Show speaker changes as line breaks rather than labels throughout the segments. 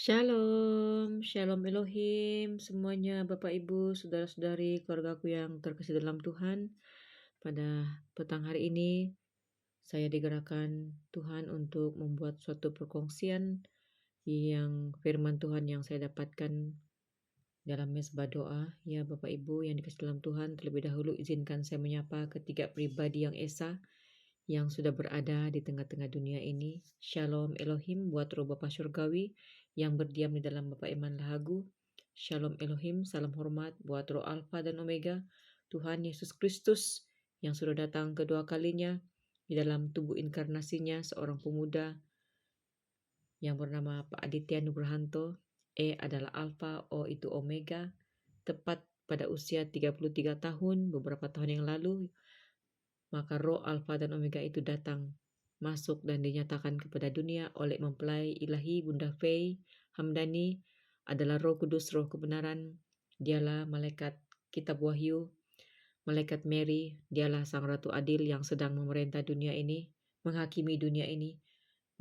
Shalom, Shalom Elohim semuanya, Bapak Ibu, saudara-saudari, keluargaku yang terkasih dalam Tuhan. Pada petang hari ini, saya digerakkan Tuhan untuk membuat suatu perkongsian yang firman Tuhan yang saya dapatkan dalam mezbah doa. Ya Bapak Ibu yang dikasih dalam Tuhan, terlebih dahulu izinkan saya menyapa ketiga pribadi yang esa yang sudah berada di tengah-tengah dunia ini. Shalom Elohim buat roh Bapa Surgawi yang berdiam di dalam Bapa Iman Lahagu. Shalom Elohim, salam hormat buat roh Alfa dan Omega, Tuhan Yesus Kristus yang sudah datang kedua kalinya di dalam tubuh inkarnasinya seorang pemuda yang bernama Pak Aditya Nugrahanto. E adalah Alfa, O itu Omega, tepat pada usia 33 tahun beberapa tahun yang lalu. Maka roh Alfa dan Omega itu datang, masuk dan dinyatakan kepada dunia oleh mempelai ilahi Bunda Fei Hamdani, adalah roh kudus, roh kebenaran. Dialah malaikat kitab Wahyu, malaikat Mary, dialah sang Ratu Adil yang sedang memerintah dunia ini, menghakimi dunia ini,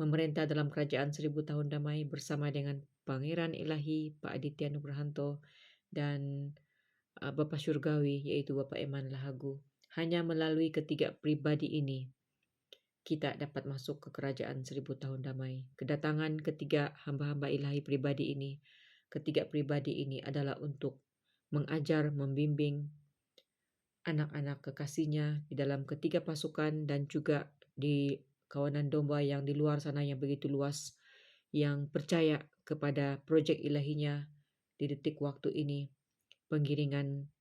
memerintah dalam kerajaan 1000 tahun damai bersama dengan Pangeran Ilahi Pak Aditya Nugrahanto dan Bapak Surgawi yaitu Bapak Eman Lahagu. Hanya melalui ketiga pribadi ini kita dapat masuk ke kerajaan 1000 tahun damai. Kedatangan ketiga hamba-hamba ilahi pribadi ini, ketiga pribadi ini adalah untuk mengajar, membimbing anak-anak kekasihnya di dalam ketiga pasukan dan juga di kawanan domba yang di luar sana yang begitu luas, yang percaya kepada proyek ilahinya di detik waktu ini. Penggiringan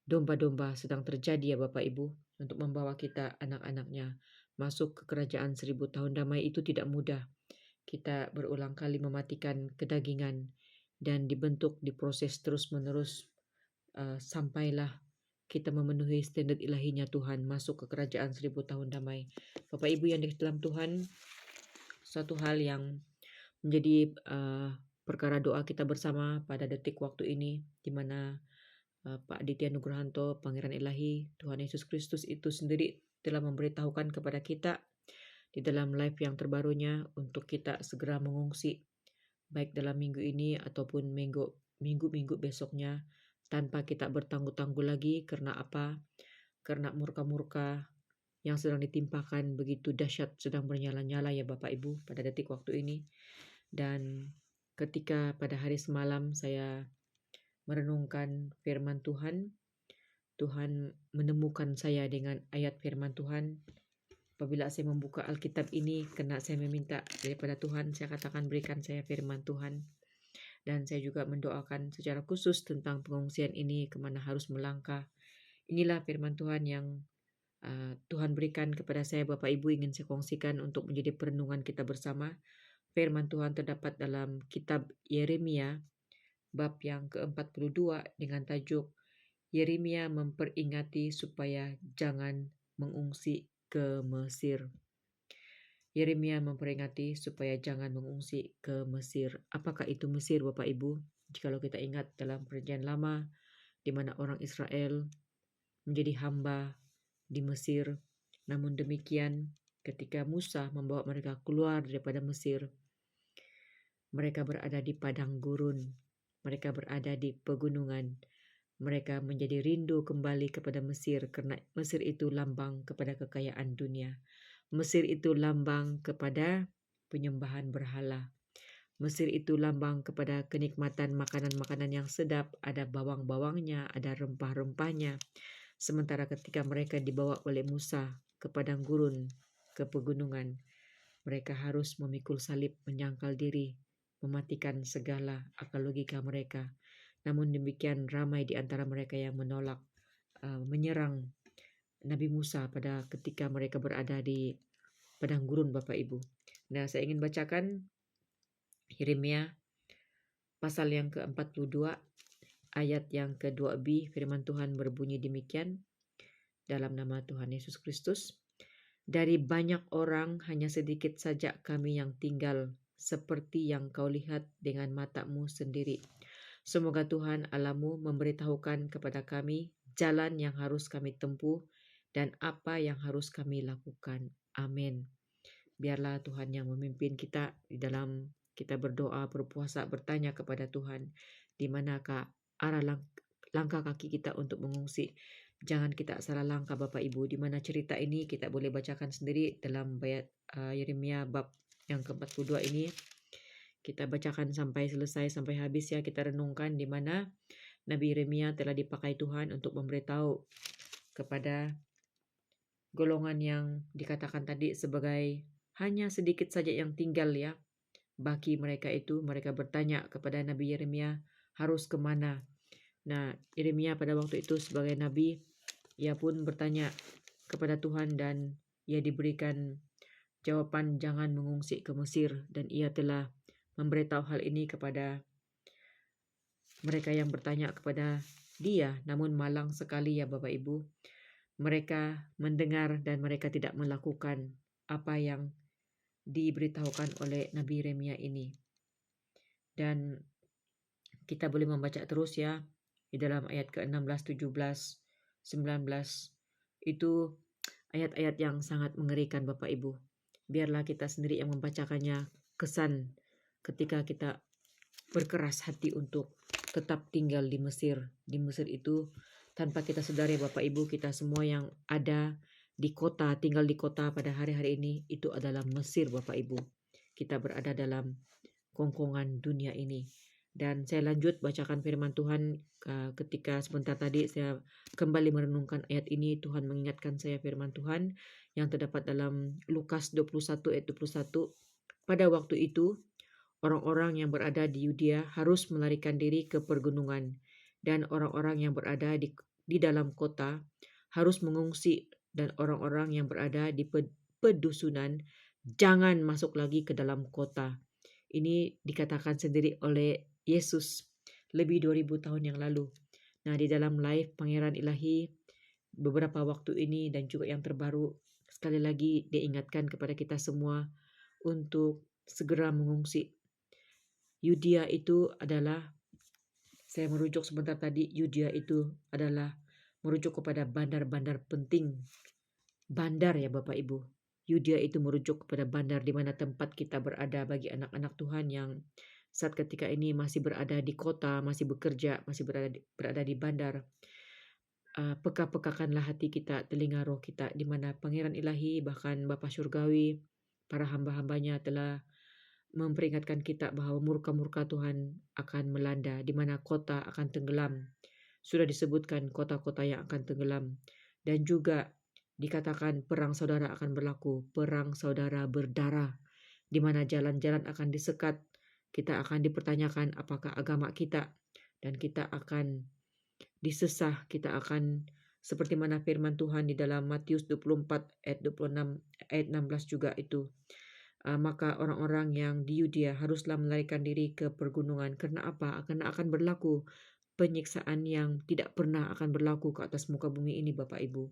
domba-domba sedang terjadi ya Bapak Ibu, untuk membawa kita anak-anaknya masuk ke kerajaan 1000 tahun damai. Itu tidak mudah. Kita berulang kali mematikan kedagingan dan dibentuk, diproses terus-menerus sampailah kita memenuhi standar ilahinya Tuhan, masuk ke kerajaan 1000 tahun damai. Bapak Ibu yang di dalam Tuhan, suatu hal yang menjadi perkara doa kita bersama pada detik waktu ini, di mana Pak Aditya Nugrahanto, Pangeran Ilahi, Tuhan Yesus Kristus itu sendiri telah memberitahukan kepada kita di dalam live yang terbarunya untuk kita segera mengungsi, baik dalam minggu ini ataupun minggu-minggu besoknya, tanpa kita bertangguh-tangguh lagi. Karena apa? Karena murka-murka yang sedang ditimpakan begitu dahsyat sedang bernyala-nyala ya Bapak Ibu pada detik waktu ini. Dan ketika pada hari semalam saya merenungkan firman Tuhan, Tuhan menemukan saya dengan ayat firman Tuhan. Apabila saya membuka Alkitab ini, karena saya meminta daripada Tuhan, saya katakan berikan saya firman Tuhan. Dan saya juga mendoakan secara khusus tentang pengungsian ini, kemana harus melangkah. Inilah firman Tuhan yang Tuhan berikan kepada saya, Bapak Ibu, ingin saya kongsikan untuk menjadi perenungan kita bersama. Firman Tuhan terdapat dalam kitab Yeremia, bab yang ke-42 dengan tajuk Yeremia memperingati supaya jangan mengungsi ke Mesir. Yeremia memperingati supaya jangan mengungsi ke Mesir. Apakah itu Mesir, Bapak Ibu? Jikalau kita ingat dalam Perjanjian Lama, di mana orang Israel menjadi hamba di Mesir. Namun demikian, ketika Musa membawa mereka keluar daripada Mesir, mereka berada di padang gurun, mereka berada di pegunungan. Mereka menjadi rindu kembali kepada Mesir, karena Mesir itu lambang kepada kekayaan dunia. Mesir itu lambang kepada penyembahan berhala. Mesir itu lambang kepada kenikmatan makanan-makanan yang sedap, ada bawang-bawangnya, ada rempah-rempahnya. Sementara ketika mereka dibawa oleh Musa ke padang gurun, ke pegunungan, mereka harus memikul salib, menyangkal diri, mematikan segala akal logika mereka. Namun demikian ramai di antara mereka yang menolak, menyerang Nabi Musa pada ketika mereka berada di padang gurun, Bapak Ibu. Nah, saya ingin bacakan Yeremia pasal yang ke-42 ayat yang ke-2b. Firman Tuhan berbunyi demikian, dalam nama Tuhan Yesus Kristus. Dari banyak orang hanya sedikit saja kami yang tinggal, seperti yang kau lihat dengan matamu sendiri. Semoga Tuhan Allahmu memberitahukan kepada kami jalan yang harus kami tempuh dan apa yang harus kami lakukan. Amin. Biarlah Tuhan yang memimpin kita di dalam kita berdoa, berpuasa, bertanya kepada Tuhan, di manakah arah langkah kaki kita untuk mengungsi. Jangan kita salah langkah Bapak Ibu, di mana cerita ini kita boleh bacakan sendiri dalam Yeremia bab yang ke-42 ini. Kita bacakan sampai selesai, sampai habis ya, kita renungkan di mana Nabi Yeremia telah dipakai Tuhan untuk memberitahu kepada golongan yang dikatakan tadi sebagai hanya sedikit saja yang tinggal ya. Bagi mereka itu, mereka bertanya kepada Nabi Yeremia harus kemana. Nah, Yeremia pada waktu itu sebagai Nabi, ia pun bertanya kepada Tuhan dan ia diberikan jawaban jangan mengungsi ke Mesir. Dan ia telah memberitahu hal ini kepada mereka yang bertanya kepada dia. Namun malang sekali ya Bapak Ibu, mereka mendengar dan mereka tidak melakukan apa yang diberitahukan oleh Nabi Yeremia ini. Dan kita boleh membaca terus ya di dalam ayat ke-16, 17, 19. Itu ayat-ayat yang sangat mengerikan Bapak Ibu. Biarlah kita sendiri yang membacakannya, kesan ketika kita berkeras hati untuk tetap tinggal di Mesir. Di Mesir itu tanpa kita sadari Bapak Ibu, kita semua yang ada di kota, tinggal di kota pada hari-hari ini, itu adalah Mesir Bapak Ibu. Kita berada dalam kongkongan dunia ini. Dan saya lanjut bacakan firman Tuhan ketika sebentar tadi saya kembali merenungkan ayat ini. Tuhan mengingatkan saya firman Tuhan yang terdapat dalam Lukas 21 ayat 21. Pada waktu itu, orang-orang yang berada di Yudea harus melarikan diri ke pergunungan, dan orang-orang yang berada di dalam kota harus mengungsi, dan orang-orang yang berada di pedusunan jangan masuk lagi ke dalam kota. Ini dikatakan sendiri oleh Yesus lebih 2000 tahun yang lalu. Nah, di dalam live Pangeran Ilahi beberapa waktu ini dan juga yang terbaru, sekali lagi diingatkan kepada kita semua untuk segera mengungsi. Yudea itu adalah, saya merujuk sebentar tadi, Yudea itu adalah merujuk kepada bandar-bandar penting. Bandar ya Bapak Ibu. Yudea itu merujuk kepada bandar di mana tempat kita berada bagi anak-anak Tuhan yang saat ketika ini masih berada di kota, masih bekerja, masih berada di bandar. Peka-pekakanlah hati kita, telinga roh kita, di mana Pangeran Ilahi bahkan Bapa Surgawi, para hamba-hambanya telah memperingatkan kita bahwa murka-murka Tuhan akan melanda, di mana kota akan tenggelam. Sudah disebutkan kota-kota yang akan tenggelam. Dan juga dikatakan perang saudara akan berlaku, perang saudara berdarah, di mana jalan-jalan akan disekat, kita akan dipertanyakan apakah agama kita, dan kita akan disesah, kita akan seperti mana firman Tuhan di dalam Matius 24 ayat 26 ayat 16 juga itu. Maka orang-orang yang di Yudea haruslah melarikan diri ke pergunungan. Karena apa? Karena akan berlaku penyiksaan yang tidak pernah akan berlaku ke atas muka bumi ini Bapak Ibu.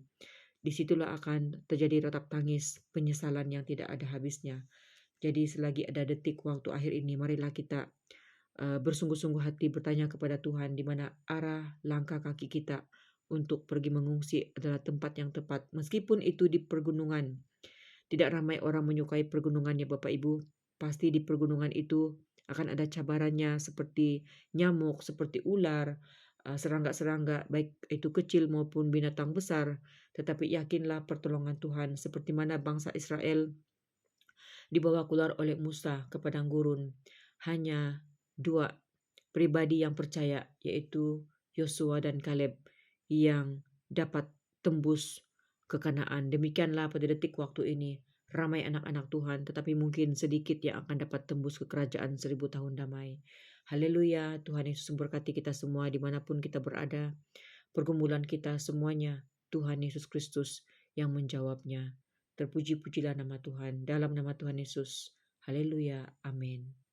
Disitulah akan terjadi retak tangis, penyesalan yang tidak ada habisnya. Jadi selagi ada detik waktu akhir ini, marilah kita bersungguh-sungguh hati bertanya kepada Tuhan di mana arah langkah kaki kita untuk pergi mengungsi adalah tempat yang tepat. Meskipun itu di pergunungan, tidak ramai orang menyukai pergunungannya Bapak Ibu. Pasti di pergunungan itu akan ada cabarannya seperti nyamuk, seperti ular, serangga-serangga, baik itu kecil maupun binatang besar. Tetapi yakinlah pertolongan Tuhan seperti mana bangsa Israel dibawa keluar oleh Musa ke padang gurun. Hanya 2 pribadi yang percaya, yaitu Yosua dan Kaleb, yang dapat tembus ke Kanaan. Demikianlah pada detik waktu ini, ramai anak-anak Tuhan, tetapi mungkin sedikit yang akan dapat tembus ke kerajaan 1000 tahun damai. Haleluya, Tuhan Yesus memberkati kita semua dimanapun kita berada. Pergumulan kita semuanya, Tuhan Yesus Kristus yang menjawabnya. Terpuji-pujilah nama Tuhan, dalam nama Tuhan Yesus. Haleluya, amin.